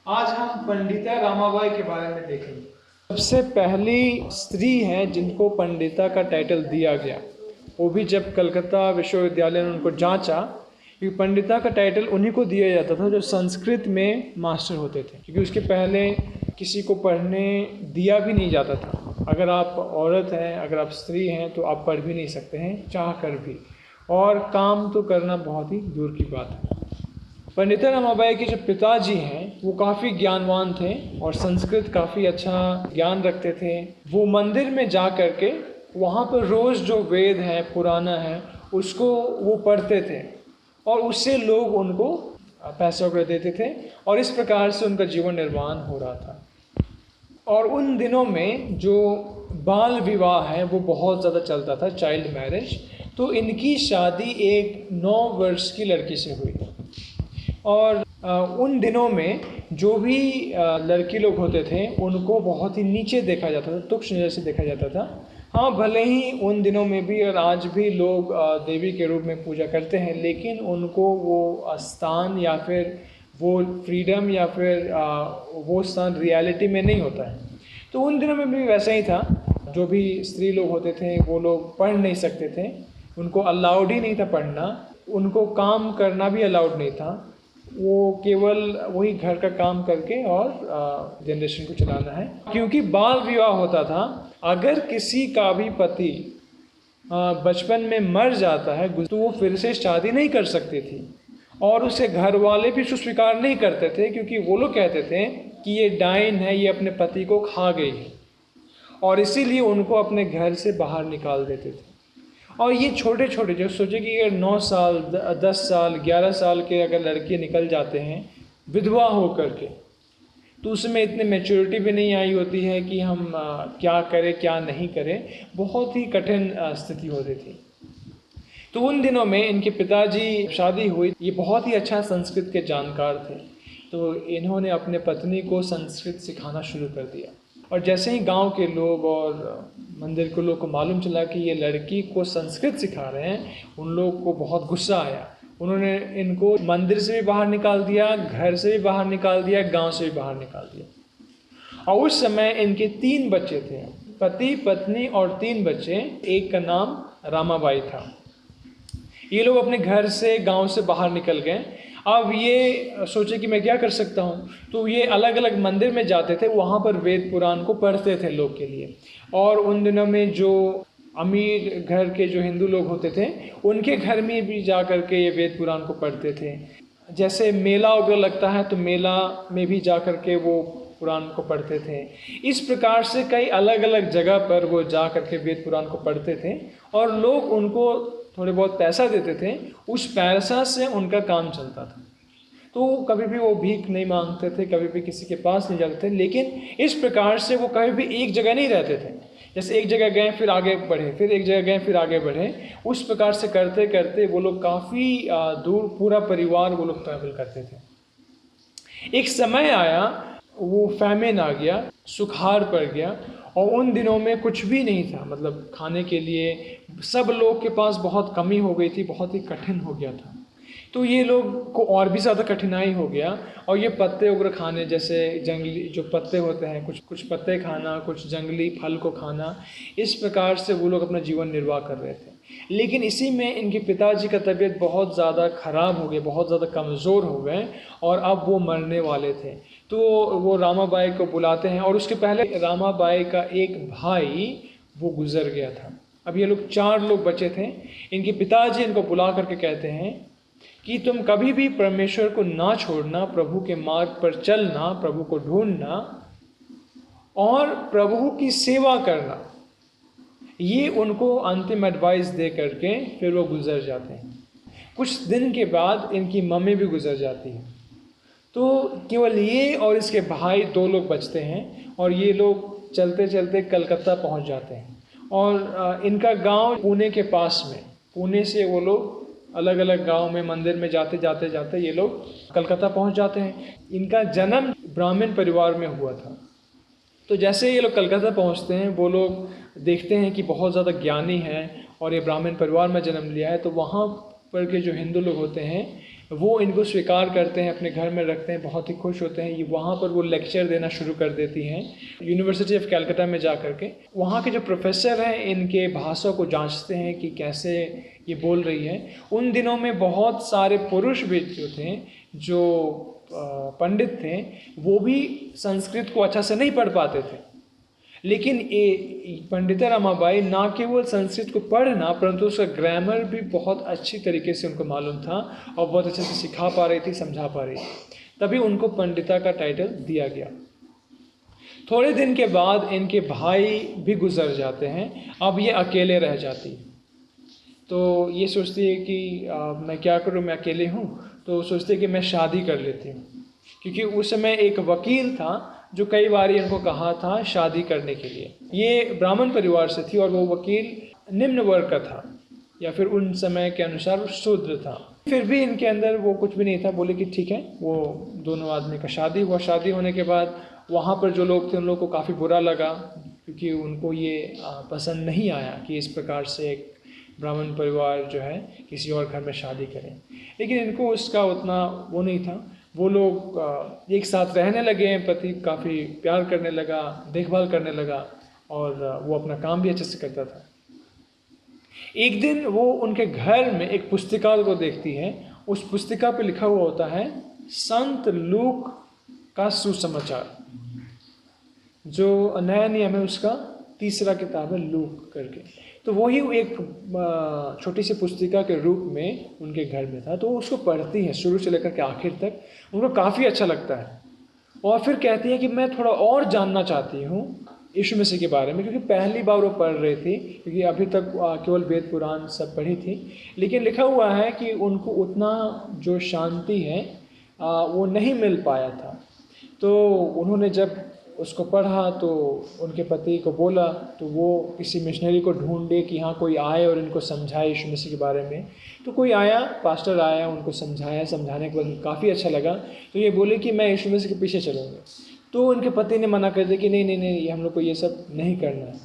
आज हम पंडिता रामाबाई के बारे में देखेंगे। सबसे पहली स्त्री है जिनको पंडिता का टाइटल दिया गया, वो भी जब कलकत्ता विश्वविद्यालय ने उनको जांचा, क्योंकि पंडिता का टाइटल उन्हीं को दिया जाता था जो संस्कृत में मास्टर होते थे, क्योंकि उसके पहले किसी को पढ़ने दिया भी नहीं जाता था। अगर आप औरत हैं, अगर आप स्त्री हैं तो आप पढ़ भी नहीं सकते हैं चाह कर भी, और काम तो करना बहुत ही दूर की बात है। पंडिता रमाबाई के जो पिताजी हैं वो काफ़ी ज्ञानवान थे और संस्कृत काफ़ी अच्छा ज्ञान रखते थे। वो मंदिर में जा कर के वहाँ पर रोज़ जो वेद है, पुराना है, उसको वो पढ़ते थे और उससे लोग उनको पैसे वगैरह देते थे और इस प्रकार से उनका जीवन निर्वाह हो रहा था। और उन दिनों में जो बाल विवाह है वो बहुत ज़्यादा चलता था, चाइल्ड मैरिज। तो इनकी शादी एक 9 वर्ष की लड़की से हुई और उन दिनों में जो भी लड़की लोग होते थे उनको बहुत ही नीचे देखा जाता था, तुच्छ नज़र से देखा जाता था। हाँ, भले ही उन दिनों में भी और आज भी लोग देवी के रूप में पूजा करते हैं, लेकिन उनको वो स्थान या फिर वो फ्रीडम या फिर वो स्थान रियलिटी में नहीं होता है। तो उन दिनों में भी वैसा ही था। जो भी स्त्री लोग होते थे वो लोग पढ़ नहीं सकते थे, उनको अलाउड ही नहीं था पढ़ना, उनको काम करना भी अलाउड नहीं था। वो केवल वही घर का काम करके और जनरेशन को चलाना है। क्योंकि बाल विवाह होता था, अगर किसी का भी पति बचपन में मर जाता है तो वो फिर से शादी नहीं कर सकती थी और उसे घर वाले भी स्वीकार नहीं करते थे, क्योंकि वो लोग कहते थे कि ये डाइन है, ये अपने पति को खा गई है, और इसीलिए उनको अपने घर से बाहर निकाल देते थे। और ये छोटे छोटे, जो सोचे कि अगर 9 साल 10 साल 11 साल के अगर लड़के निकल जाते हैं विधवा हो करके, तो उसमें इतनी मैच्योरिटी भी नहीं आई होती है कि हम क्या करें क्या नहीं करें। बहुत ही कठिन स्थिति होती थी। तो उन दिनों में इनके पिताजी शादी हुई, ये बहुत ही अच्छा संस्कृत के जानकार थे, तो इन्होंने अपने पत्नी को संस्कृत सिखाना शुरू कर दिया। और जैसे ही गांव के लोग और मंदिर के लोग को मालूम चला कि ये लड़की को संस्कृत सिखा रहे हैं, उन लोग को बहुत गुस्सा आया। उन्होंने इनको मंदिर से भी बाहर निकाल दिया, घर से भी बाहर निकाल दिया, गांव से भी बाहर निकाल दिया। और उस समय इनके 3 बच्चे थे, पति पत्नी और 3 बच्चे। एक का नाम रामाबाई था। ये लोग अपने घर से गांव से बाहर निकल गए। अब ये सोचे कि मैं क्या कर सकता हूँ, तो ये अलग अलग मंदिर में जाते थे, वहाँ पर वेद पुराण को पढ़ते थे लोग के लिए। और उन दिनों में जो अमीर घर के जो हिंदू लोग होते थे उनके घर में भी जा कर के ये वेद पुराण को पढ़ते थे। जैसे मेला वगैरह लगता है तो मेला में भी जा कर के वो पुराण को पढ़ते थे। इस प्रकार से कई अलग अलग जगह पर वो जा कर के वेद पुराण को पढ़ते थे और लोग उनको थोड़े बहुत पैसा देते थे, उस पैसा से उनका काम चलता था। तो कभी भी वो भीख नहीं मांगते थे, कभी भी किसी के पास नहीं जाते थे, लेकिन इस प्रकार से वो कभी भी एक जगह नहीं रहते थे। जैसे एक जगह गए फिर आगे बढ़े, फिर एक जगह गए फिर आगे बढ़े, उस प्रकार से करते करते वो लोग काफ़ी दूर, पूरा परिवार वो लोग ट्रैवल करते थे। एक समय आया, वो फैमिन आ गया, सुखाड़ पड़ गया, और उन दिनों में कुछ भी नहीं था, मतलब खाने के लिए सब लोग के पास बहुत कमी हो गई थी, बहुत ही कठिन हो गया था। तो ये लोग को और भी ज़्यादा कठिनाई हो गया, और ये पत्ते वगैरह खाने, जैसे जंगली जो पत्ते होते हैं, कुछ पत्ते खाना, कुछ जंगली फल को खाना, इस प्रकार से वो लोग अपना जीवन निर्वाह कर रहे थे। लेकिन इसी में इनके पिताजी का तबीयत बहुत ज़्यादा ख़राब हो गया, बहुत ज़्यादा कमज़ोर हो गए और अब वो मरने वाले थे। तो वो रामाबाई को बुलाते हैं, और उसके पहले रामाबाई का एक भाई वो गुज़र गया था। अब ये लोग 4 लोग बचे थे। इनके पिताजी इनको बुला करके कहते हैं कि तुम कभी भी परमेश्वर को ना छोड़ना, प्रभु के मार्ग पर चलना, प्रभु को ढूंढना और प्रभु की सेवा करना। ये उनको अंतिम एडवाइस दे करके फिर वो गुजर जाते हैं। कुछ दिन के बाद इनकी मम्मी भी गुजर जाती है। तो केवल ये और इसके भाई 2 लोग बचते हैं, और ये लोग चलते चलते कलकत्ता पहुंच जाते हैं। और इनका गांव पुणे के पास में, पुणे से वो लोग अलग अलग गांव में मंदिर में जाते जाते जाते ये लोग कलकत्ता पहुंच जाते हैं। इनका जन्म ब्राह्मण परिवार में हुआ था। तो जैसे ये लोग कलकत्ता पहुंचते हैं, वो लोग देखते हैं कि बहुत ज़्यादा ज्ञानी हैं और ये ब्राह्मण परिवार में जन्म लिया है। तो वहाँ पर के जो हिंदू लोग होते हैं वो इनको स्वीकार करते हैं, अपने घर में रखते हैं, बहुत ही खुश होते हैं। ये वहाँ पर वो लेक्चर देना शुरू कर देती हैं यूनिवर्सिटी ऑफ कैलकाटा में जा कर के। वहाँ के जो प्रोफेसर हैं इनके भाषा को जांचते हैं कि कैसे ये बोल रही है। उन दिनों में बहुत सारे पुरुष भी जो थे, जो पंडित थे, वो भी संस्कृत को अच्छा से नहीं पढ़ पाते थे। लेकिन पंडिता रमाबाई ना केवल संस्कृत को पढ़ना, परंतु उसका ग्रामर भी बहुत अच्छी तरीके से उनको मालूम था और बहुत अच्छे से सिखा पा रही थी, समझा पा रही थी। तभी उनको पंडिता का टाइटल दिया गया। थोड़े दिन के बाद इनके भाई भी गुजर जाते हैं। अब ये अकेले रह जाती, तो ये सोचती है कि मैं क्या करूं, मैं अकेले हूं। तो सोचती है कि मैं शादी कर लेती हूं, क्योंकि उस समय एक वकील था जो कई बार इनको कहा था शादी करने के लिए। ये ब्राह्मण परिवार से थी और वो वकील निम्न वर्ग का था, या फिर उन समय के अनुसार शूद्र था। फिर भी इनके अंदर वो कुछ भी नहीं था। बोले कि ठीक है। वो दोनों आदमी का शादी हुआ। शादी होने के बाद वहाँ पर जो लोग थे उन लोगों को काफ़ी बुरा लगा, क्योंकि उनको ये पसंद नहीं आया कि इस प्रकार से एक ब्राह्मण परिवार जो है किसी और घर में शादी करें। लेकिन इनको उसका उतना वो नहीं था। वो लोग एक साथ रहने लगे। पति काफ़ी प्यार करने लगा, देखभाल करने लगा, और वो अपना काम भी अच्छे से करता था। एक दिन वो उनके घर में एक पुस्तिका को देखती है। उस पुस्तिका पे लिखा हुआ होता है संत लूक का सुसमाचार। जो नया नियम है उसका तीसरा किताब है लूक करके। तो वही एक छोटी सी पुस्तिका के रूप में उनके घर में था। तो उसको पढ़ती हैं शुरू से लेकर के आखिर तक। उनको काफ़ी अच्छा लगता है और फिर कहती है कि मैं थोड़ा और जानना चाहती हूँ यीशु मसीह के बारे में, क्योंकि पहली बार वो पढ़ रही थी, क्योंकि अभी तक केवल वेद पुराण सब पढ़ी थी। लेकिन लिखा हुआ है कि उनको उतना जो शांति है वो नहीं मिल पाया था। तो उन्होंने जब उसको पढ़ा तो उनके पति को बोला, तो वो किसी मिशनरी को ढूंढे कि हाँ कोई आए और इनको समझाए यीशु मसीह के बारे में। तो कोई आया, पास्टर आया, उनको समझाया। समझाने के बाद काफ़ी अच्छा लगा। तो ये बोले कि मैं यीशु मसीह के पीछे चलूँगा। तो उनके पति ने मना कर दिया कि नहीं नहीं नहीं, हम लोग को ये सब नहीं करना है।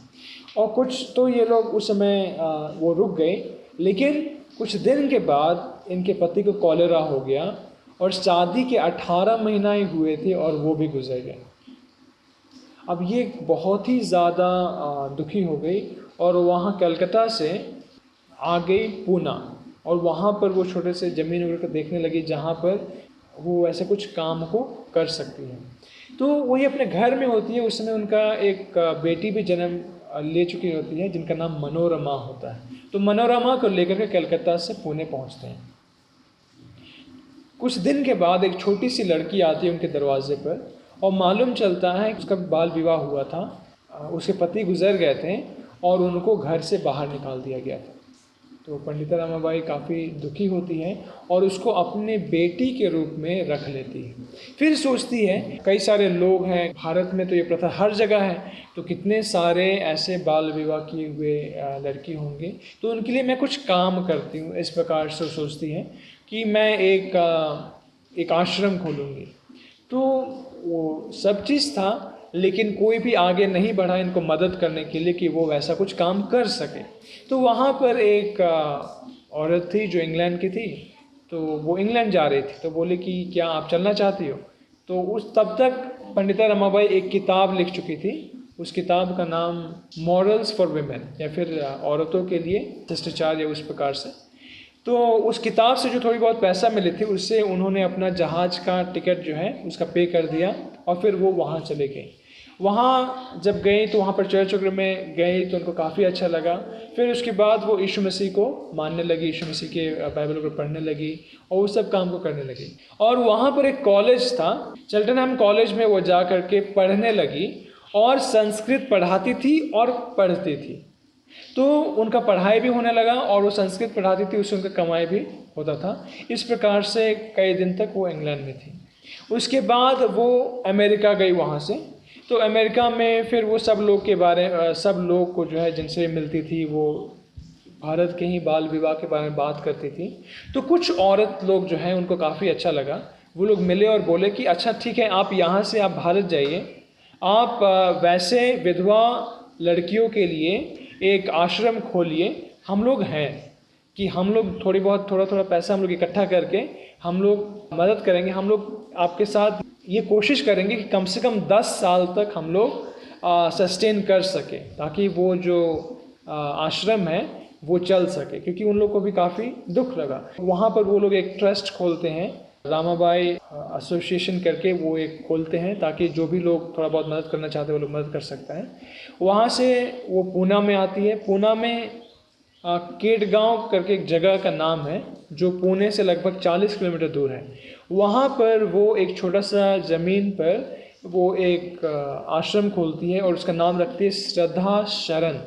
और कुछ तो ये लोग उस समय वो रुक गए। लेकिन कुछ दिन के बाद इनके पति को कॉलेरा हो गया और शादी के 18 महीना ही हुए थे और वो भी गुजर गए। अब ये बहुत ही ज़्यादा दुखी हो गई और वहाँ कलकत्ता से आ गई पूना, और वहाँ पर वो छोटे से ज़मीन वगैरह को देखने लगी जहाँ पर वो ऐसे कुछ काम को कर सकती है। तो वही अपने घर में होती है। उस समय उनका एक बेटी भी जन्म ले चुकी होती है जिनका नाम मनोरमा होता है। तो मनोरमा को लेकर के कलकत्ता से पुणे पहुँचते हैं। कुछ दिन के बाद एक छोटी सी लड़की आती है उनके दरवाजे पर और मालूम चलता है कि उसका बाल विवाह हुआ था, उसके पति गुजर गए थे और उनको घर से बाहर निकाल दिया गया था। तो पंडिता रमाबाई काफ़ी दुखी होती है और उसको अपने बेटी के रूप में रख लेती है। फिर सोचती है कई सारे लोग हैं भारत में, तो ये प्रथा हर जगह है, तो कितने सारे ऐसे बाल विवाह किए हुए लड़की होंगे, तो उनके लिए मैं कुछ काम करती हूँ। इस प्रकार से सोचती है कि मैं एक आश्रम खोलूँगी। तो वो सब चीज़ था, लेकिन कोई भी आगे नहीं बढ़ा इनको मदद करने के लिए कि वो वैसा कुछ काम कर सके। तो वहाँ पर एक औरत थी जो इंग्लैंड की थी, तो वो इंग्लैंड जा रही थी। तो बोले कि क्या आप चलना चाहती हो? तो उस तब तक पंडिता रमाबाई एक किताब लिख चुकी थी। उस किताब का नाम मॉरल्स फॉर वुमेन, या फिर औरतों के लिए शिष्टाचार, या उस प्रकार से। तो उस किताब से जो थोड़ी बहुत पैसा मिली थी उससे उन्होंने अपना जहाज़ का टिकट जो है उसका पे कर दिया और फिर वो वहाँ चले गए। वहाँ जब गई तो वहाँ पर चर्च वगैरह में गई तो उनको काफ़ी अच्छा लगा। फिर उसके बाद वो यीशु मसीह को मानने लगी, यीशु मसीह के बाइबल को पढ़ने लगी और वो सब काम को करने लगी। और वहाँ पर एक कॉलेज था, चेल्टनहम कॉलेज में वो जा कर के पढ़ने लगी और संस्कृत पढ़ाती थी और पढ़ती थी। तो उनका पढ़ाई भी होने लगा और वो संस्कृत पढ़ाती थी, उससे उनका कमाई भी होता था। इस प्रकार से कई दिन तक वो इंग्लैंड में थी। उसके बाद वो अमेरिका गई वहाँ से। तो अमेरिका में फिर वो सब लोग को जो है जिनसे मिलती थी वो भारत के ही बाल विवाह के बारे में बात करती थी। तो कुछ औरत लोग जो हैं उनको काफ़ी अच्छा लगा। वो लोग मिले और बोले कि अच्छा ठीक है, आप यहाँ से आप भारत जाइए, आप वैसे विधवा लड़कियों के लिए एक आश्रम खोलिए। हम लोग हैं कि हम लोग थोड़ा थोड़ा पैसा हम लोग इकट्ठा करके हम लोग मदद करेंगे, हम लोग आपके साथ ये कोशिश करेंगे कि कम से कम 10 साल तक हम लोग सस्टेन कर सके, ताकि वो जो आश्रम है वो चल सके, क्योंकि उन लोग को भी काफ़ी दुख लगा। वहाँ पर वो लोग एक ट्रस्ट खोलते हैं, रामाबाई एसोसिएशन करके वो एक खोलते हैं, ताकि जो भी लोग थोड़ा बहुत मदद करना चाहते हैं वो लोग मदद कर सकते हैं। वहाँ से वो पूना में आती है। पूना में केडगांव करके एक जगह का नाम है जो पुणे से लगभग 40 किलोमीटर दूर है। वहाँ पर वो एक छोटा सा ज़मीन पर वो एक आश्रम खोलती है और उसका नाम रखती है श्रद्धा शरण,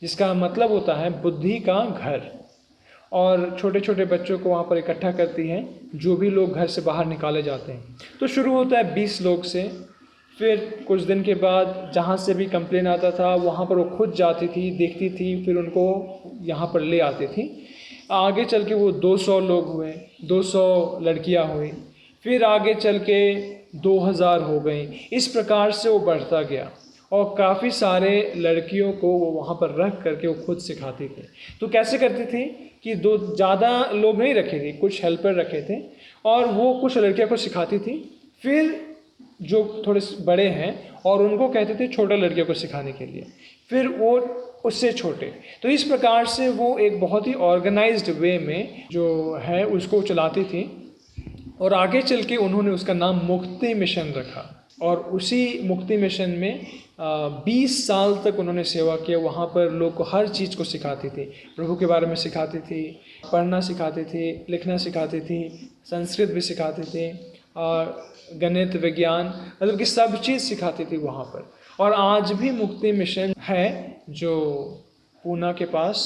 जिसका मतलब होता है बुद्धि का घर। और छोटे छोटे बच्चों को वहाँ पर इकट्ठा करती है, जो भी लोग घर से बाहर निकाले जाते हैं। तो शुरू होता है 20 लोग से, फिर कुछ दिन के बाद जहाँ से भी कंप्लेन आता था वहाँ पर वो खुद जाती थी, देखती थी, फिर उनको यहाँ पर ले आती थी। आगे चल के वो 200 लोग हुए, 200 लड़कियाँ हुई, फिर आगे चल के 2000 हो गई। इस प्रकार से वो बढ़ता गया और काफ़ी सारे लड़कियों को वो वहाँ पर रख करके वो खुद सिखाती थी। तो कैसे करती थी कि दो ज़्यादा लोग नहीं रखे थे, कुछ हेल्पर रखे थे और वो कुछ लड़कियों को सिखाती थी। फिर जो थोड़े बड़े हैं और उनको कहते थे छोटे लड़कियों को सिखाने के लिए, फिर वो उससे छोटे। तो इस प्रकार से वो एक बहुत ही ऑर्गेनाइज्ड वे में जो है उसको चलाती थी। और आगे चल के उन्होंने उसका नाम मुक्ति मिशन रखा और उसी मुक्ति मिशन में 20 साल तक उन्होंने सेवा किया। वहाँ पर लोग को हर चीज़ को सिखाती थी, प्रभु के बारे में सिखाती थी, पढ़ना सिखाती थी, लिखना सिखाती थी, संस्कृत भी सिखाती थी, गणित, विज्ञान, मतलब कि सब चीज़ सिखाती थी वहाँ पर। और आज भी मुक्ति मिशन है जो पूना के पास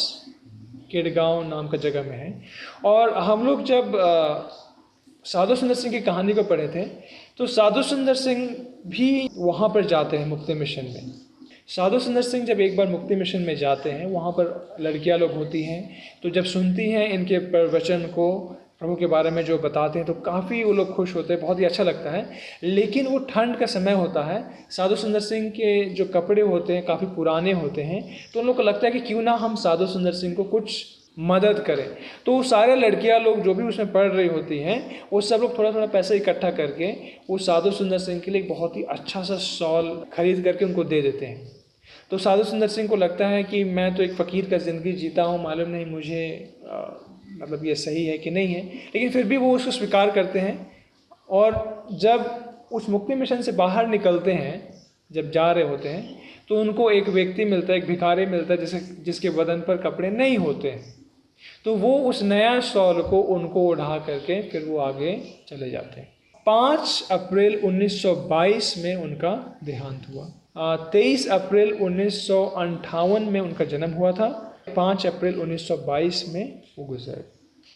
केडगांव नाम का जगह में है। और हम लोग जब साधु सुंदर सिंह की कहानी को पढ़े थे तो साधु सुंदर सिंह भी वहाँ पर जाते हैं मुक्ति मिशन में। साधु सुंदर सिंह जब एक बार मुक्ति मिशन में जाते हैं, वहाँ पर लड़कियाँ लोग होती हैं, तो जब सुनती हैं इनके प्रवचन को, प्रभु के बारे में जो बताते हैं, तो काफ़ी वो लोग खुश होते हैं, बहुत ही अच्छा लगता है। लेकिन वो ठंड का समय होता है, साधु सुंदर सिंह के जो कपड़े होते हैं काफ़ी पुराने होते हैं, तो उन लोग को लगता है कि क्यों ना हम साधु सुंदर सिंह को कुछ मदद करें। तो सारे लड़कियां लोग जो भी उसमें पढ़ रही होती हैं, वो सब लोग थोड़ा थोड़ा पैसा इकट्ठा करके वो साधु सुंदर सिंह के लिए एक बहुत ही अच्छा सा शॉल खरीद करके उनको दे देते हैं। तो साधु सुंदर सिंह को लगता है कि मैं तो एक फ़कीर का ज़िंदगी जीता हूँ, मालूम नहीं मुझे मतलब ये सही है कि नहीं है, लेकिन फिर भी वो उसको स्वीकार करते हैं। और जब उस मुक्ति मिशन से बाहर निकलते हैं, जब जा रहे होते हैं, तो उनको एक व्यक्ति मिलता है, एक भिखारी मिलता है जिसके बदन पर कपड़े नहीं होते हैं। तो वो उस नया शॉल को उनको उड़ा करके फिर वो आगे चले जाते हैं। 5 अप्रैल 1922 में उनका देहांत हुआ। 23 अप्रैल 1958 में उनका जन्म हुआ था। 5 अप्रैल 1922 में वो गुजर गए।